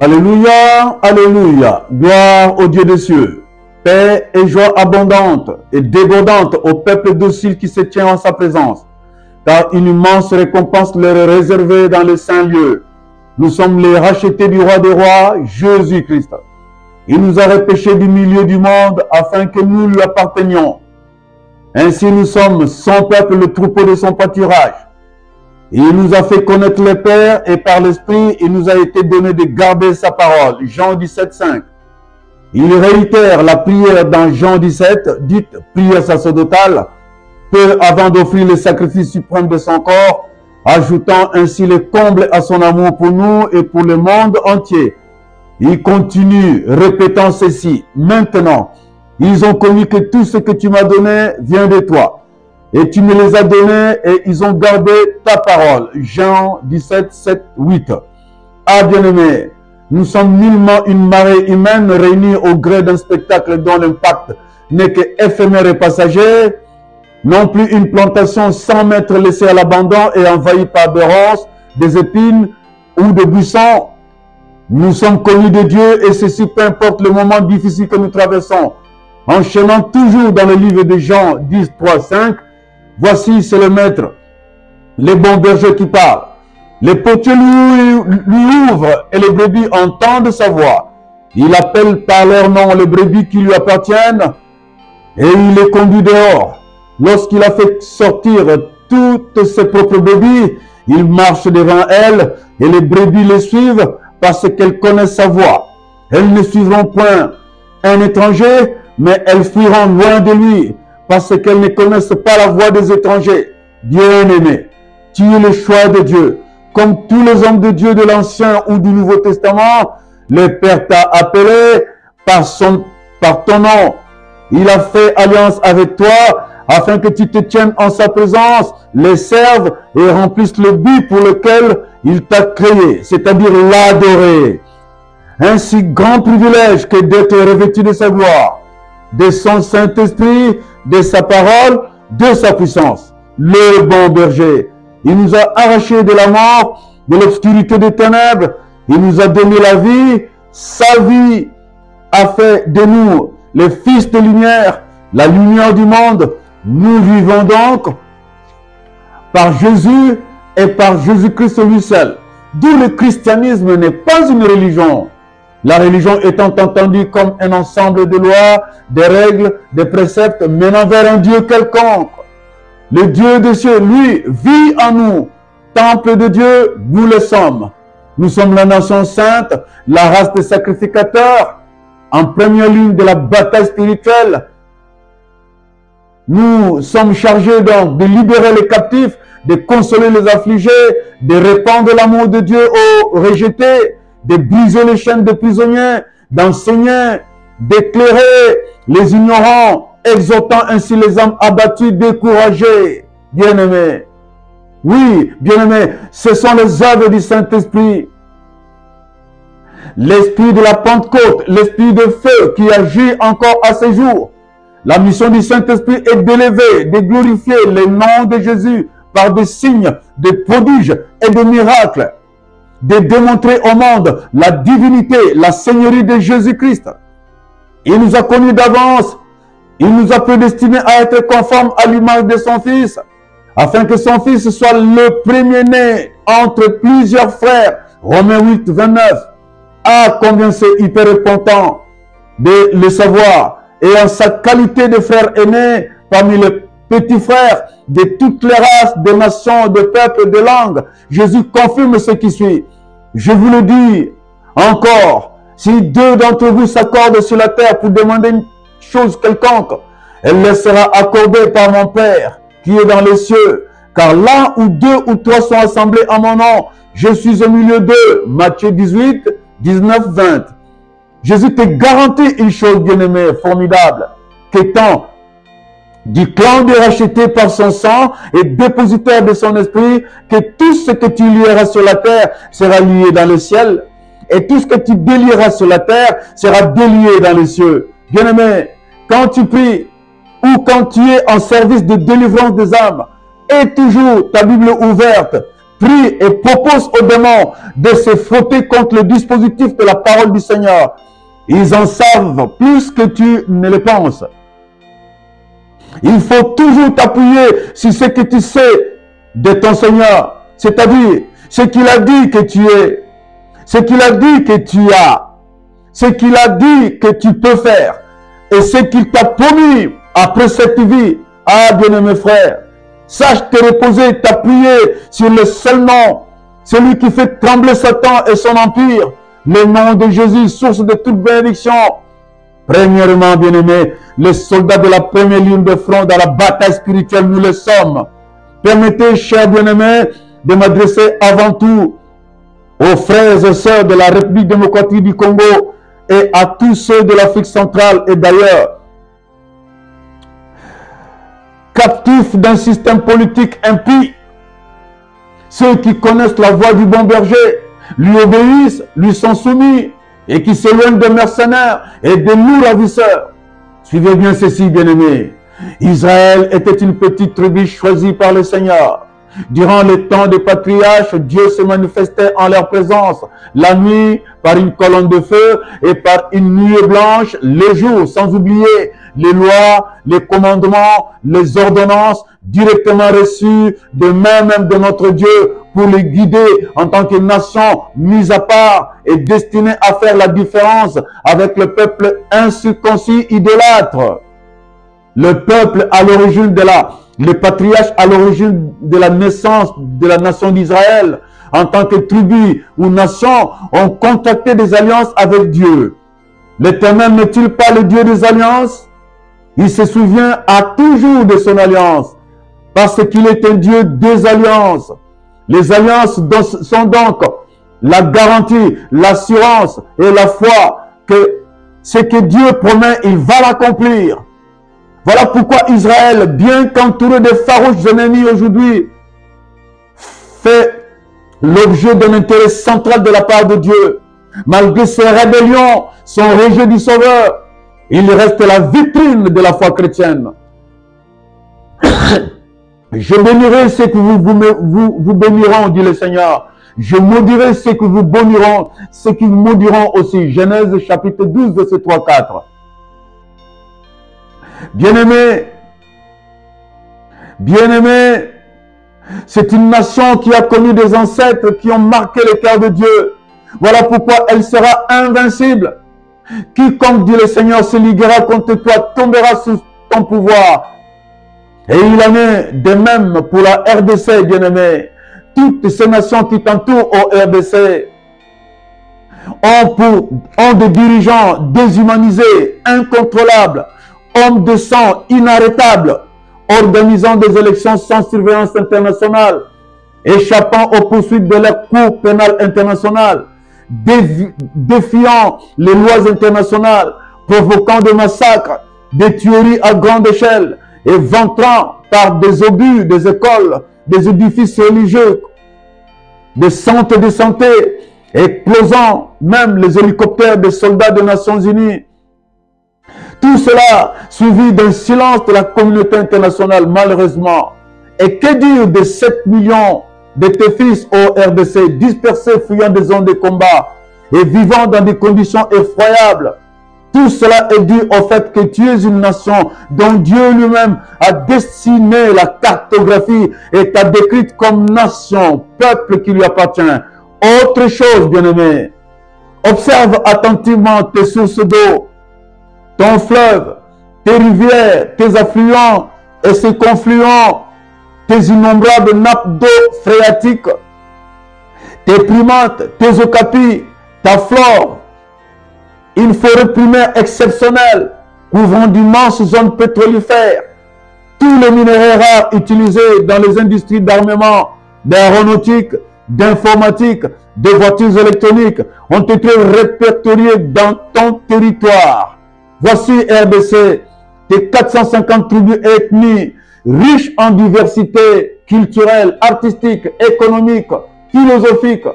Alléluia, alléluia. Gloire au Dieu des cieux. Paix et joie abondante et débordante au peuple docile qui se tient en sa présence. Car une immense récompense leur est réservée dans les saints lieux. Nous sommes les rachetés du roi des rois, Jésus-Christ. Il nous a repêchés du milieu du monde afin que nous lui appartenions. Ainsi nous sommes son peuple, le troupeau de son pâturage. Il nous a fait connaître le Père et par l'Esprit, il nous a été donné de garder sa parole. Jean 17, 5. Il réitère la prière dans Jean 17, dite prière sacerdotale, peu avant d'offrir le sacrifice suprême de son corps, ajoutant ainsi le comble à son amour pour nous et pour le monde entier. Il continue, répétant ceci. Maintenant, ils ont connu que tout ce que tu m'as donné vient de toi. Et tu me les as donnés et ils ont gardé ta parole. Jean 17, 7, 8. Ah bien-aimés, nous sommes nullement une marée humaine réunie au gré d'un spectacle dont l'impact n'est que éphémère et passager, non plus une plantation 100 mètres laissée à l'abandon et envahie par des ronces, des épines ou des buissons. Nous sommes connus de Dieu et ceci peu importe le moment difficile que nous traversons. Enchaînant toujours dans le livre de Jean 10, 3, 5, voici c'est le maître, les bons bergers qui parlent. Les portiers lui ouvrent et les brebis entendent sa voix. Il appelle par leur nom les brebis qui lui appartiennent et il les conduit dehors. Lorsqu'il a fait sortir toutes ses propres brebis, il marche devant elles et les brebis les suivent parce qu'elles connaissent sa voix. Elles ne suivront point un étranger, mais elles fuiront loin de lui parce qu'elles ne connaissent pas la voix des étrangers. Bien-aimé, tu es le choix de Dieu. Comme tous les hommes de Dieu de l'Ancien ou du Nouveau Testament, le Père t'a appelé par ton nom. Il a fait alliance avec toi afin que tu te tiennes en sa présence, les serves et remplisse le but pour lequel il t'a créé, c'est-à-dire l'adorer. Un si grand privilège que d'être revêtu de sa gloire, de son Saint-Esprit, de sa parole, de sa puissance. Le bon berger. Il nous a arrachés de la mort, de l'obscurité des ténèbres. Il nous a donné la vie. Sa vie a fait de nous les fils de lumière, la lumière du monde. Nous vivons donc par Jésus et par Jésus-Christ lui seul. D'où le christianisme n'est pas une religion. La religion étant entendue comme un ensemble de lois, de règles, de préceptes menant vers un Dieu quelconque. Le Dieu des cieux, lui, vit en nous. Temple de Dieu, nous le sommes. Nous sommes la nation sainte, la race des sacrificateurs, en première ligne de la bataille spirituelle. Nous sommes chargés donc de libérer les captifs, de consoler les affligés, de répandre l'amour de Dieu aux rejetés, de briser les chaînes des prisonniers, d'enseigner, d'éclairer les ignorants, exhortant ainsi les âmes abattues, découragées. Bien-aimés, oui, bien-aimés, ce sont les œuvres du Saint-Esprit. L'esprit de la Pentecôte, l'esprit de feu qui agit encore à ce jour. La mission du Saint-Esprit est d'élever, de glorifier le nom de Jésus par des signes, des prodiges et des miracles, de démontrer au monde la divinité, la seigneurie de Jésus-Christ. Il nous a connus d'avance, il nous a prédestinés à être conformes à l'image de son Fils, afin que son Fils soit le premier-né entre plusieurs frères. Romains 8, 29. Ah, combien c'est hyper important de le savoir. Et en sa qualité de frère aîné, parmi les petits frères de toutes les races, des nations, de peuples, de langues, Jésus confirme ce qui suit. Je vous le dis encore, si deux d'entre vous s'accordent sur la terre pour demander une chose quelconque, elle leur sera accordée par mon Père qui est dans les cieux. Car là où deux ou trois sont assemblés en mon nom, je suis au milieu d'eux. Matthieu 18, 19, 20. Jésus te garantit une chose, bien-aimée, formidable, qu'étant du clan de racheté par son sang et dépositaire de son esprit, que tout ce que tu lieras sur la terre sera lié dans le ciel, et tout ce que tu délieras sur la terre sera délié dans les cieux. Bien-aimé, quand tu pries ou quand tu es en service de délivrance des âmes, aie toujours ta Bible ouverte, prie et propose aux démons de se frotter contre le dispositif de la parole du Seigneur. Ils en savent plus que tu ne le penses. Il faut toujours t'appuyer sur ce que tu sais de ton Seigneur, c'est-à-dire ce qu'il a dit que tu es, ce qu'il a dit que tu as, ce qu'il a dit que tu peux faire et ce qu'il t'a promis après cette vie. Ah, bien-aimé frère, sache te reposer, t'appuyer sur le seul nom, celui qui fait trembler Satan et son empire, le nom de Jésus, source de toute bénédiction. Premièrement, bien-aimé, les soldats de la première ligne de front dans la bataille spirituelle, nous le sommes. Permettez, chers bien-aimés, de m'adresser avant tout aux frères et sœurs de la République démocratique du Congo et à tous ceux de l'Afrique centrale et d'ailleurs, captifs d'un système politique impie. Ceux qui connaissent la voie du bon berger, lui obéissent, lui sont soumis et qui s'éloignent de mercenaires et de loups ravisseurs. Suivez bien ceci, bien-aimés. Israël était une petite tribu choisie par le Seigneur. Durant le temps des patriarches, Dieu se manifestait en leur présence, la nuit par une colonne de feu et par une nuée blanche, les jours, sans oublier les lois, les commandements, les ordonnances directement reçues de main même de notre Dieu pour les guider en tant que nation mise à part et destinée à faire la différence avec le peuple incirconcis idolâtre. Le peuple à l'origine de les patriarches à l'origine de la naissance de la nation d'Israël, en tant que tribu ou nation, ont contracté des alliances avec Dieu. L'Éternel n'est-il pas le Dieu des alliances? Il se souvient à toujours de son alliance, parce qu'il est un Dieu des alliances. Les alliances sont donc la garantie, l'assurance et la foi que ce que Dieu promet, il va l'accomplir. Voilà pourquoi Israël, bien qu'entouré de farouches ennemis aujourd'hui, fait l'objet d'un intérêt central de la part de Dieu. Malgré ses rébellions, son rejet du Sauveur, il reste la vitrine de la foi chrétienne. Je bénirai ceux que vous béniront, dit le Seigneur. Je maudirai ceux que vous béniront, ceux qui vous maudiront aussi. Genèse chapitre 12, verset 3-4. Bien-aimés, bien-aimés, c'est une nation qui a connu des ancêtres qui ont marqué le cœur de Dieu. Voilà pourquoi elle sera invincible. Quiconque, dit le Seigneur, se liguera contre toi tombera sous ton pouvoir. Et il en est de même pour la RDC, bien-aimés. Toutes ces nations qui t'entourent au RDC ont des dirigeants déshumanisés, incontrôlables, hommes de sang inarrêtables, organisant des élections sans surveillance internationale, échappant aux poursuites de la Cour pénale internationale, défiant les lois internationales, provoquant des massacres, des tueries à grande échelle et vantant par des obus des écoles, des édifices religieux, des centres de santé, explosant même les hélicoptères des soldats des Nations Unies. Tout cela suivi d'un silence de la communauté internationale, malheureusement. Et que dire de 7 millions de tes fils au RDC, dispersés fuyant des zones de combat et vivant dans des conditions effroyables? Tout cela est dû au fait que tu es une nation dont Dieu lui-même a dessiné la cartographie et t'a décrite comme nation, peuple qui lui appartient. Autre chose, bien-aimé, observe attentivement tes sources d'eau, ton fleuve, tes rivières, tes affluents et ses confluents, tes innombrables nappes d'eau phréatiques, tes primates, tes okapis, ta flore, une forêt primaire exceptionnelle couvrant d'immenses zones pétrolifères, tous les minéraux rares utilisés dans les industries d'armement, d'aéronautique, d'informatique, de voitures électroniques ont été répertoriés dans ton territoire. Voici RDC, tes 450 tribus et ethnies, riches en diversité culturelle, artistique, économique, philosophique.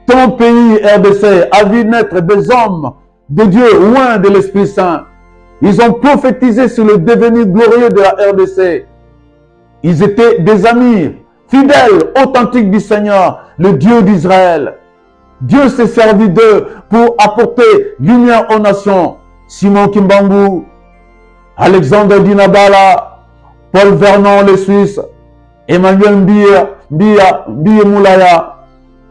Ton pays, RDC, a vu naître des hommes de Dieu loin de l'Esprit Saint. Ils ont prophétisé sur le devenir glorieux de la RDC. Ils étaient des amis, fidèles, authentiques du Seigneur, le Dieu d'Israël. Dieu s'est servi d'eux pour apporter lumière aux nations. Simon Kimbangu, Alexandre Dinabala, Paul Vernon, les Suisses, Emmanuel Mbia Moulaya,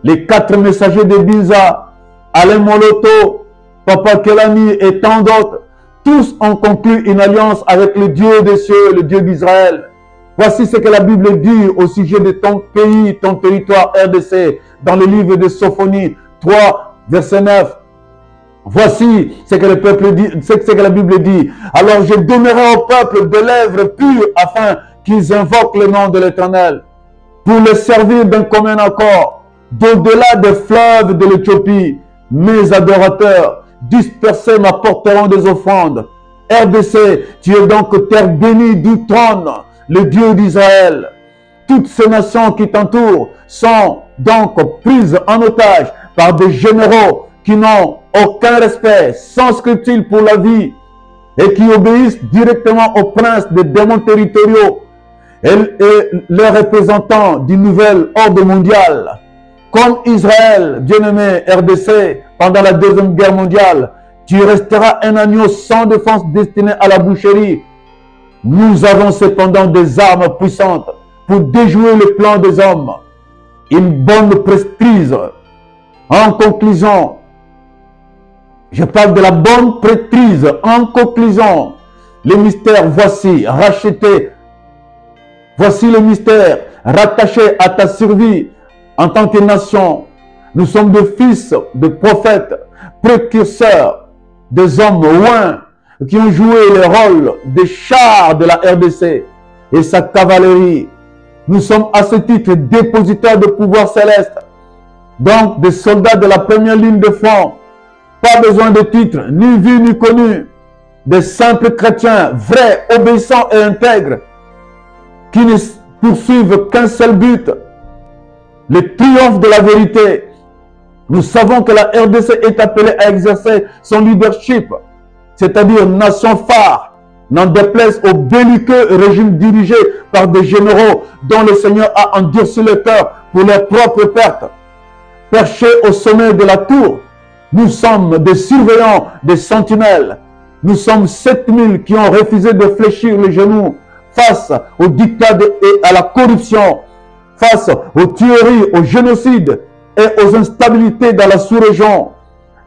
les 4 messagers de Binza, Alain Moloto, Papa Kelani et tant d'autres, tous ont conclu une alliance avec le Dieu des cieux, le Dieu d'Israël. Voici ce que la Bible dit au sujet de ton pays, ton territoire RDC, dans le livre de Sophonie 3, verset 9. Voici ce que le peuple dit, ce que la Bible dit. Alors je donnerai au peuple des lèvres pures afin qu'ils invoquent le nom de l'Éternel pour le servir d'un commun accord. D'au-delà des fleuves de l'Éthiopie, mes adorateurs dispersés m'apporteront des offrandes. RDC, tu es donc terre bénie d'où trône le Dieu d'Israël. Toutes ces nations qui t'entourent sont donc prises en otage par des généraux qui n'ont aucun respect, sans scrupule pour la vie et qui obéissent directement aux princes des démons territoriaux et leurs représentants du nouvel ordre mondial. Comme Israël, bien-aimé RDC, pendant la Deuxième Guerre mondiale, tu resteras un agneau sans défense destiné à la boucherie. Nous avons cependant des armes puissantes pour déjouer le plan des hommes. Une bonne prêtrise. En conclusion, je parle de la bonne prêtrise. En conclusion, les mystères voici rachetés. Voici le mystère rattaché à ta survie en tant que nation. Nous sommes des fils de prophètes, précurseurs, des hommes loin qui ont joué le rôle des chars de la RDC et sa cavalerie. Nous sommes à ce titre dépositaires de pouvoir céleste, donc des soldats de la première ligne de front. Pas besoin de titre, ni vu ni connu. Des simples chrétiens, vrais, obéissants et intègres, qui ne poursuivent qu'un seul but, le triomphe de la vérité. Nous savons que la RDC est appelée à exercer son leadership, c'est-à-dire nation phare, n'en déplaise au belliqueux régime dirigé par des généraux dont le Seigneur a endurci le cœur pour leur propre perte. Perchés au sommet de la tour, nous sommes des surveillants, des sentinelles. Nous sommes 7000 qui ont refusé de fléchir les genoux face au dictat et à la corruption, face aux tueries, au génocide et aux instabilités dans la sous-région.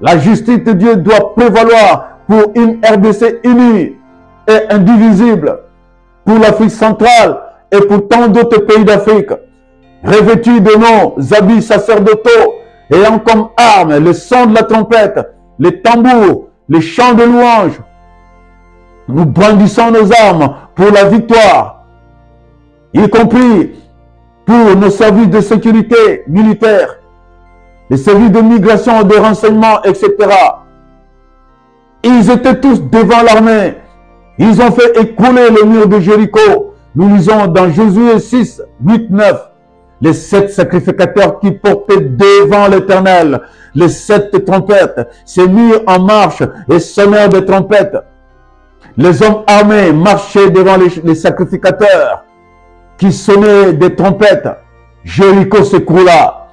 La justice de Dieu doit prévaloir pour une RDC unie et indivisible, pour l'Afrique centrale et pour tant d'autres pays d'Afrique, revêtus de nos habits sacerdotaux, ayant comme armes le son de la trompette, les tambours, les chants de louange. Nous brandissons nos armes pour la victoire, y compris pour nos services de sécurité militaire, les services de migration, de renseignement, etc. Ils étaient tous devant l'armée. Ils ont fait écrouler le mur de Jéricho. Nous lisons dans Josué 6, 8, 9. Les 7 sacrificateurs qui portaient devant l'Éternel les 7 trompettes se mirent en marche et sonnèrent des trompettes. Les hommes armés marchaient devant les sacrificateurs qui sonnaient des trompettes. Jéricho s'écroula.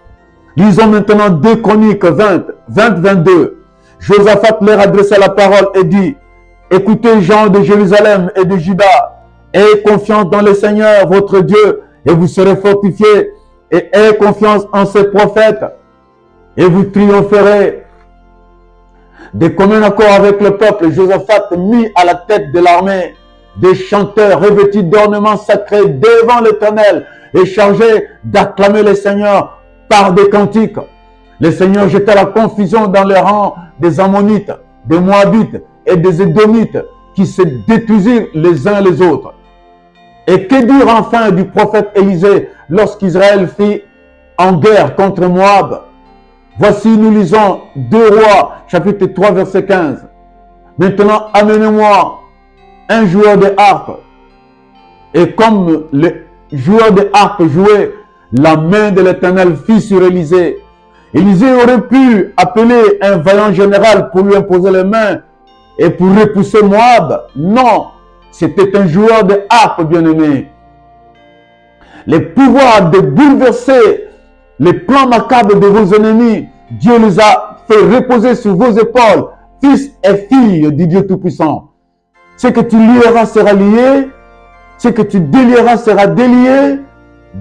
Lisons maintenant 2 Chroniques 20-22. Josaphat leur adressa la parole et dit: écoutez, gens de Jérusalem et de Juda, ayez confiance dans le Seigneur votre Dieu et vous serez fortifiés, et ayez confiance en ses prophètes et vous triompherez. De commun accord avec le peuple, Josaphat mit à la tête de l'armée des chanteurs revêtus d'ornements sacrés devant l'Éternel et chargés d'acclamer le Seigneur par des cantiques. Le Seigneur jeta la confusion dans les rangs des Ammonites, des Moabites et des Édomites qui se détruisirent les uns les autres. Et que dire enfin du prophète Élisée lorsqu'Israël fit en guerre contre Moab? Voici, nous lisons 2 Rois, chapitre 3, verset 15. Maintenant, amenez-moi un joueur de harpe. Et comme le joueur de harpe jouait, la main de l'Éternel fit sur Élisée. Élisée aurait pu appeler un vaillant général pour lui imposer les mains et pour repousser Moab. Non, c'était un joueur de harpe, bien-aimé. les pouvoirs de bouleverser les plans macabres de vos ennemis. Dieu les a fait reposer sur vos épaules, fils et filles du Dieu Tout-Puissant. Ce que tu lieras sera lié, ce que tu délieras sera délié.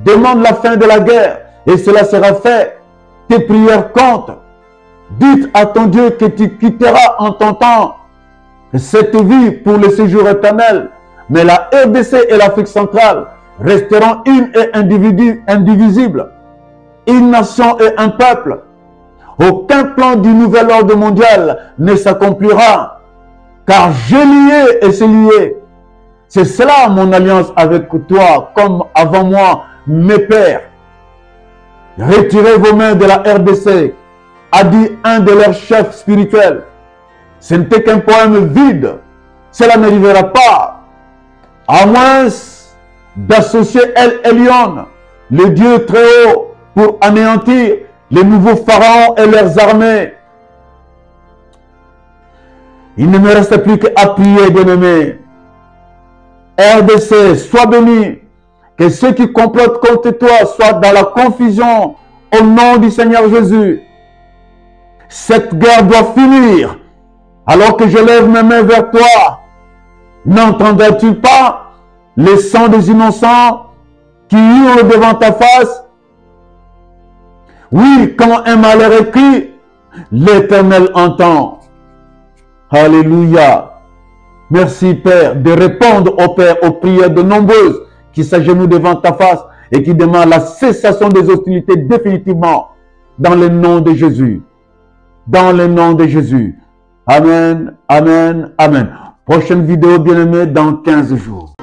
Demande la fin de la guerre et cela sera fait. Tes prières comptent. Dites à ton Dieu que tu quitteras en ton temps cette vie pour le séjour éternel. Mais la RDC et l'Afrique centrale resteront une et indivisibles, une nation et un peuple. Aucun plan du nouvel ordre mondial ne s'accomplira, car j'ai lié et c'est lié. C'est cela mon alliance avec toi, comme avant moi, mes pères. Retirez vos mains de la RDC, a dit un de leurs chefs spirituels. Ce n'était qu'un poème vide. Cela n'arrivera pas, à moins d'associer El Elyon, le Dieu très haut, pour anéantir les nouveaux pharaons et leurs armées. Il ne me reste plus qu'à prier, bien-aimés. RDC, sois béni. Que ceux qui complotent contre toi soient dans la confusion au nom du Seigneur Jésus. Cette guerre doit finir. Alors que je lève mes mains vers toi, n'entendras-tu pas le sang des innocents qui hurlent devant ta face? Oui, quand un malheur écrit, l'Éternel entend. Alléluia. Merci Père de répondre au Père aux prières de nombreuses qui s'agenouillent devant ta face et qui demandent la cessation des hostilités définitivement dans le nom de Jésus. Dans le nom de Jésus. Amen, amen, amen. Prochaine vidéo bien-aimée dans 15 jours.